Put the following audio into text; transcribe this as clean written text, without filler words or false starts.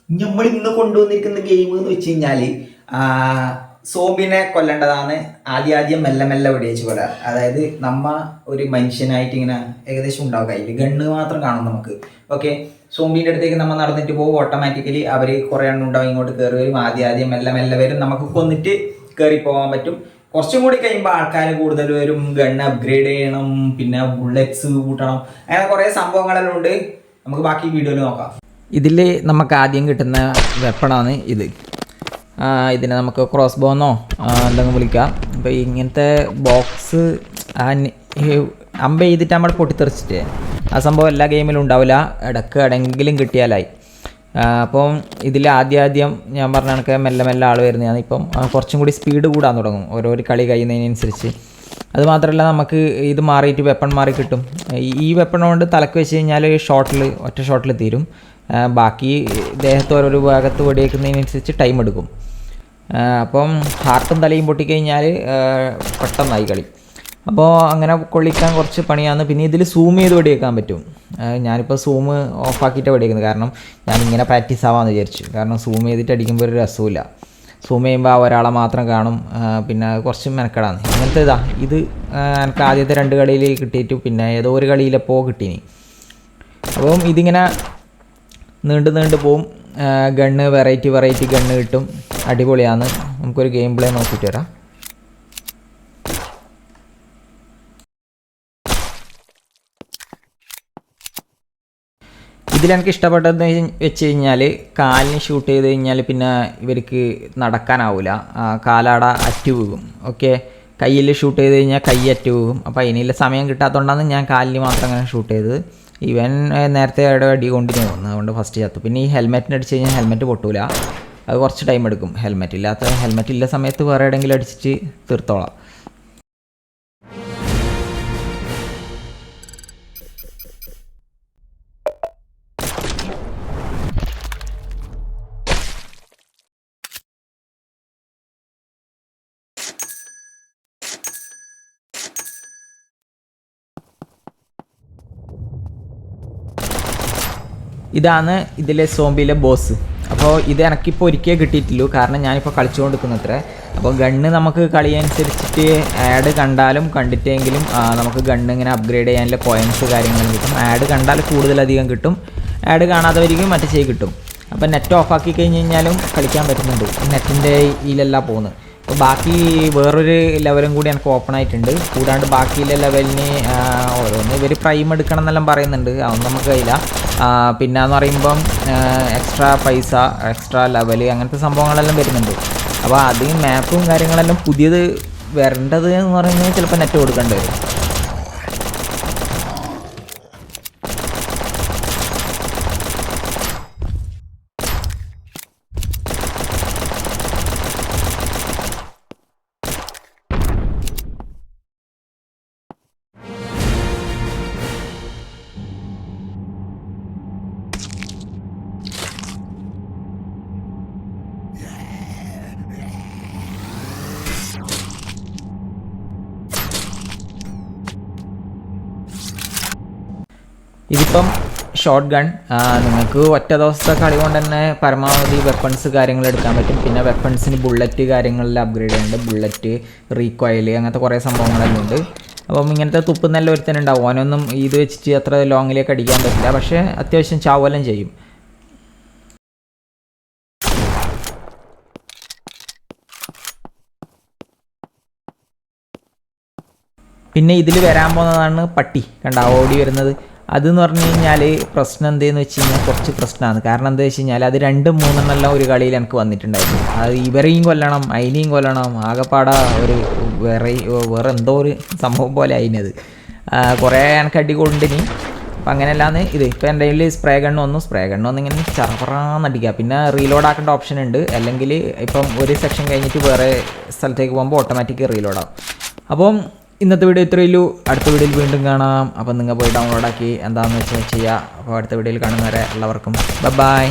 നമ്മൾ ഇന്ന് കൊണ്ടുവന്നിരിക്കുന്ന ഗെയിം എന്ന് വെച്ച് കഴിഞ്ഞാൽ സോംബിനെ കൊല്ലേണ്ടതാണ്. ആദ്യം മെല്ലെ മെല്ലെ വെടിവെച്ച് കൊല്ലാം. അതായത് നമ്മ ഒരു മനുഷ്യനായിട്ട് ഇങ്ങനെ ഏകദേശം ഉണ്ടാവും, കയ്യിൽ ഗണ്ണ് മാത്രം കാണും നമുക്ക്. ഓക്കെ, സോംബിൻ്റെ അടുത്തേക്ക് നമ്മൾ നടന്നിട്ട് പോകും. ഓട്ടോമാറ്റിക്കലി അവർ കുറേ എണ്ണം ഉണ്ടാവും, ഇങ്ങോട്ട് കയറി വരും. ആദ്യം മെല്ലെ മെല്ലെ വരും, നമുക്ക് കൊന്നിട്ട് കയറി പോകാൻ പറ്റും. കുറച്ചും കൂടി കഴിയുമ്പോൾ ആൾക്കാർ കൂടുതൽ വരും, ഗണ്ണ് അപ്ഗ്രേഡ് ചെയ്യണം, പിന്നെ ബുള്ളറ്റ്സ് കൂട്ടണം, അങ്ങനെ കുറേ സംഭവങ്ങളെല്ലാം ഉണ്ട്. നമുക്ക് ബാക്കി വീഡിയോയിൽ നോക്കാം. ഇതിൽ നമുക്ക് ആദ്യം കിട്ടുന്ന വെപ്പണാണ് ഇത്. ഇതിനെ നമുക്ക് ക്രോസ് ബോന്നോ എന്തെങ്കിലും വിളിക്കാം. അപ്പോൾ ഇങ്ങനത്തെ ബോക്സ് അമ്പ ചെയ്തിട്ട് നമ്മൾ പൊട്ടിത്തെറിച്ചിട്ട് ആ സംഭവം എല്ലാ ഗെയിമിലും ഉണ്ടാവില്ല, ഇടയ്ക്ക് എവിടെയെങ്കിലും കിട്ടിയാലായി. അപ്പം ഇതിൽ ആദ്യം ഞാൻ പറഞ്ഞ കണക്ക് മെല്ലെ മെല്ലെ ആൾ വരുന്നതാണ്. ഇപ്പം കുറച്ചും കൂടി സ്പീഡ് കൂടാൻ തുടങ്ങും ഓരോ കളി കഴിയുന്നതിനനുസരിച്ച്. അതുമാത്രമല്ല നമുക്ക് ഇത് മാറിയിട്ട് വെപ്പൺ മാറി കിട്ടും. ഈ വെപ്പൺ കൊണ്ട് തലക്ക് വെച്ച് കഴിഞ്ഞാൽ ഒറ്റ ഷോട്ടിൽ തീരും. ബാക്കി ദേഹത്ത് ഓരോ ഭാഗത്ത് വെടിവെക്കുന്നതിനനുസരിച്ച് ടൈം എടുക്കും. അപ്പം ഹാർട്ടും തലയും പൊട്ടിക്കഴിഞ്ഞാൽ പെട്ടെന്നായി കളി. അപ്പോൾ അങ്ങനെ കൊള്ളിക്കാൻ കുറച്ച് പണിയാണ്. പിന്നെ ഇതിൽ സൂം ചെയ്ത് വെടിവെക്കാൻ പറ്റും. ഞാനിപ്പോൾ സൂം ഓഫാക്കിയിട്ട് വെടിവെക്കുന്നത്, കാരണം ഞാൻ ഇങ്ങനെ പ്രാക്ടീസ് ആവാമെന്ന് വിചാരിച്ചു. കാരണം സൂം ചെയ്തിട്ട് അടിക്കുമ്പോൾ ഒരു രസമില്ല. സൂം ചെയ്യുമ്പോൾ ഒരാളെ മാത്രം കാണും, പിന്നെ കുറച്ച് മെനക്കെടാണ്. ഇങ്ങനത്തെ ഇത് എനിക്ക് ആദ്യത്തെ 2 കളിയിൽ കിട്ടിയിട്ട് പിന്നെ ഏതോ ഒരു കളിയിലെപ്പോൾ കിട്ടീനി. അപ്പം ഇതിങ്ങനെ നീണ്ട് പോവും. ഗണ്ണ് വെറൈറ്റി ഗണ്ണ് കിട്ടും, അടിപൊളിയാണ്. നമുക്കൊരു ഗെയിം പ്ലേ നോക്കിയിട്ട് വരാം. ഇതിലെനിക്ക് ഇഷ്ടപ്പെട്ടതെന്ന് വെച്ച് കഴിഞ്ഞാൽ കാലിന് ഷൂട്ട് ചെയ്ത് കഴിഞ്ഞാൽ പിന്നെ ഇവർക്ക് നടക്കാനാവില്ല, കാലാട അറ്റ് വീകും. ഓക്കെ, കയ്യിൽ ഷൂട്ട് ചെയ്ത് കഴിഞ്ഞാൽ കൈ അറ്റ് വീകും. അപ്പോൾ അതിനുള്ള സമയം കിട്ടാത്തതുകൊണ്ടാണ് ഞാൻ കാലിന് മാത്രം അങ്ങനെ ഷൂട്ട് ചെയ്തത്. ഇവൻ നേരത്തെ അവിടെ അടി കൊണ്ടിന് തോന്നുന്നു, അതുകൊണ്ട് ഫസ്റ്റ് ചത്തു. പിന്നെ ഈ ഹെൽമെറ്റിന് അടിച്ച് കഴിഞ്ഞാൽ ഹെൽമെറ്റ് പൊട്ടൂല, അത് കുറച്ച് ടൈം എടുക്കും. ഹെൽമെറ്റ് ഇല്ല സമയത്ത് വേറെ എവിടെയെങ്കിലും അടിച്ചിട്ട് തീർത്തോളാം. ഇതാണ് ഇതിലെ സോംബിയിലെ ബോസ്. അപ്പോൾ ഇത് എനിക്കിപ്പോൾ ഒരിക്കലും കിട്ടിയിട്ടില്ലൂ, കാരണം ഞാനിപ്പോൾ കളിച്ചുകൊണ്ടിരിക്കുന്നത്ര. അപ്പോൾ ഗണ്ണ് നമുക്ക് കളി അനുസരിച്ചിട്ട് ആഡ് കണ്ടാലും കണ്ടിട്ടെങ്കിലും നമുക്ക് ഗണ്ണ് ഇങ്ങനെ അപ്ഗ്രേഡ് ചെയ്യാനുള്ള പോയിൻറ്റ്സ് കാര്യങ്ങളും കിട്ടും. ആഡ് കണ്ടാൽ കൂടുതലധികം കിട്ടും, ആഡ് കാണാത്തവരിക്കും മറ്റേ കിട്ടും. അപ്പോൾ നെറ്റ് ഓഫാക്കി കഴിഞ്ഞ് കഴിഞ്ഞാലും കളിക്കാൻ പറ്റുന്നുണ്ട്. നെറ്റിൻ്റെ ഇതിലെല്ലാം പോകുന്നത്. അപ്പോൾ ബാക്കി വേറൊരു ലെവലും കൂടി എനിക്ക് ഓപ്പൺ ആയിട്ടുണ്ട്. കൂടാണ്ട് ബാക്കിയുള്ള ലെവലിന് ഓരോന്ന് ഇവർ പ്രൈം എടുക്കണം എന്നെല്ലാം പറയുന്നുണ്ട്, അതൊന്നും നമുക്ക് കഴിയില്ല. പിന്നെയെന്ന് പറയുമ്പം എക്സ്ട്രാ പൈസ, എക്സ്ട്രാ ലെവൽ, അങ്ങനത്തെ സംഭവങ്ങളെല്ലാം വരുന്നുണ്ട്. അപ്പോൾ അത് മാപ്പും കാര്യങ്ങളെല്ലാം പുതിയത് വരേണ്ടത് എന്ന് പറയുന്നത് ചിലപ്പോൾ നെറ്റ് കൊടുക്കേണ്ടി വരും. ഇതിപ്പം ഷോട്ട് ഗൺ. നിങ്ങൾക്ക് ഒറ്റ ദിവസത്തെ കളി കൊണ്ട് തന്നെ പരമാവധി വെപ്പൺസ് കാര്യങ്ങൾ എടുക്കാൻ പറ്റും. പിന്നെ വെപ്പൺസിന് ബുള്ളറ്റ് കാര്യങ്ങളിൽ അപ്ഗ്രേഡ് ചെയ്യുന്നുണ്ട്, ബുള്ളറ്റ്, റീകോയിൽ, അങ്ങനത്തെ കുറേ സംഭവങ്ങളെല്ലാം ഉണ്ട്. അപ്പം ഇങ്ങനത്തെ തുപ്പുന്നെല്ലാം ഒരുത്തനുണ്ടാവും. ഓനൊന്നും ഇത് വെച്ചിട്ട് അത്ര ലോങ്ങിലേക്ക് അടിക്കാൻ പറ്റില്ല, പക്ഷേ അത്യാവശ്യം ചാവെല്ലാം ചെയ്യും. പിന്നെ ഇതിൽ വരാൻ പോകുന്നതാണ് പട്ടി, കണ്ട ഓടി വരുന്നത്. അതെന്ന് പറഞ്ഞു കഴിഞ്ഞാൽ പ്രശ്നം എന്തെന്ന് വെച്ച് കഴിഞ്ഞാൽ കുറച്ച് പ്രശ്നമാണ്. കാരണം എന്താ വെച്ച് കഴിഞ്ഞാൽ അത് 2-3 ഒരു കളിയിൽ എനിക്ക് വന്നിട്ടുണ്ടായിരുന്നു. അത് ഇവരെയും കൊല്ലണം, അതിനെയും കൊല്ലണം, ആകെപ്പാട ഒരു വേറെ എന്തോ ഒരു സംഭവം പോലെ അതിനത് കുറേ എനിക്ക് അടി കൊണ്ടിനി. അപ്പം അങ്ങനെയല്ലാന്ന് ഇത്. ഇപ്പം എൻ്റെ കയ്യിൽ സ്പ്രേ ഗണ്ണ് ഇങ്ങനെ ചറപറാന്നടിക്കുക. പിന്നെ റീലോഡ് ആക്കേണ്ട ഓപ്ഷൻ ഉണ്ട്, അല്ലെങ്കിൽ ഇപ്പം ഒരു സെക്ഷൻ കഴിഞ്ഞിട്ട് വേറെ സ്ഥലത്തേക്ക് പോകുമ്പോൾ ഓട്ടോമാറ്റിക് റീലോഡാവും. അപ്പം ഇന്നത്തെ വീഡിയോ ഇത്രയുള്ളൂ. അടുത്ത വീഡിയോയിൽ വീണ്ടും കാണാം. അപ്പം നിങ്ങൾ പോയി ഡൗൺലോഡാക്കി എന്താണെന്ന് വെച്ചാൽ ചെയ്യുക. അപ്പോൾ അടുത്ത വീഡിയോയിൽ കാണുന്നവരെ എല്ലാവർക്കും ബൈ.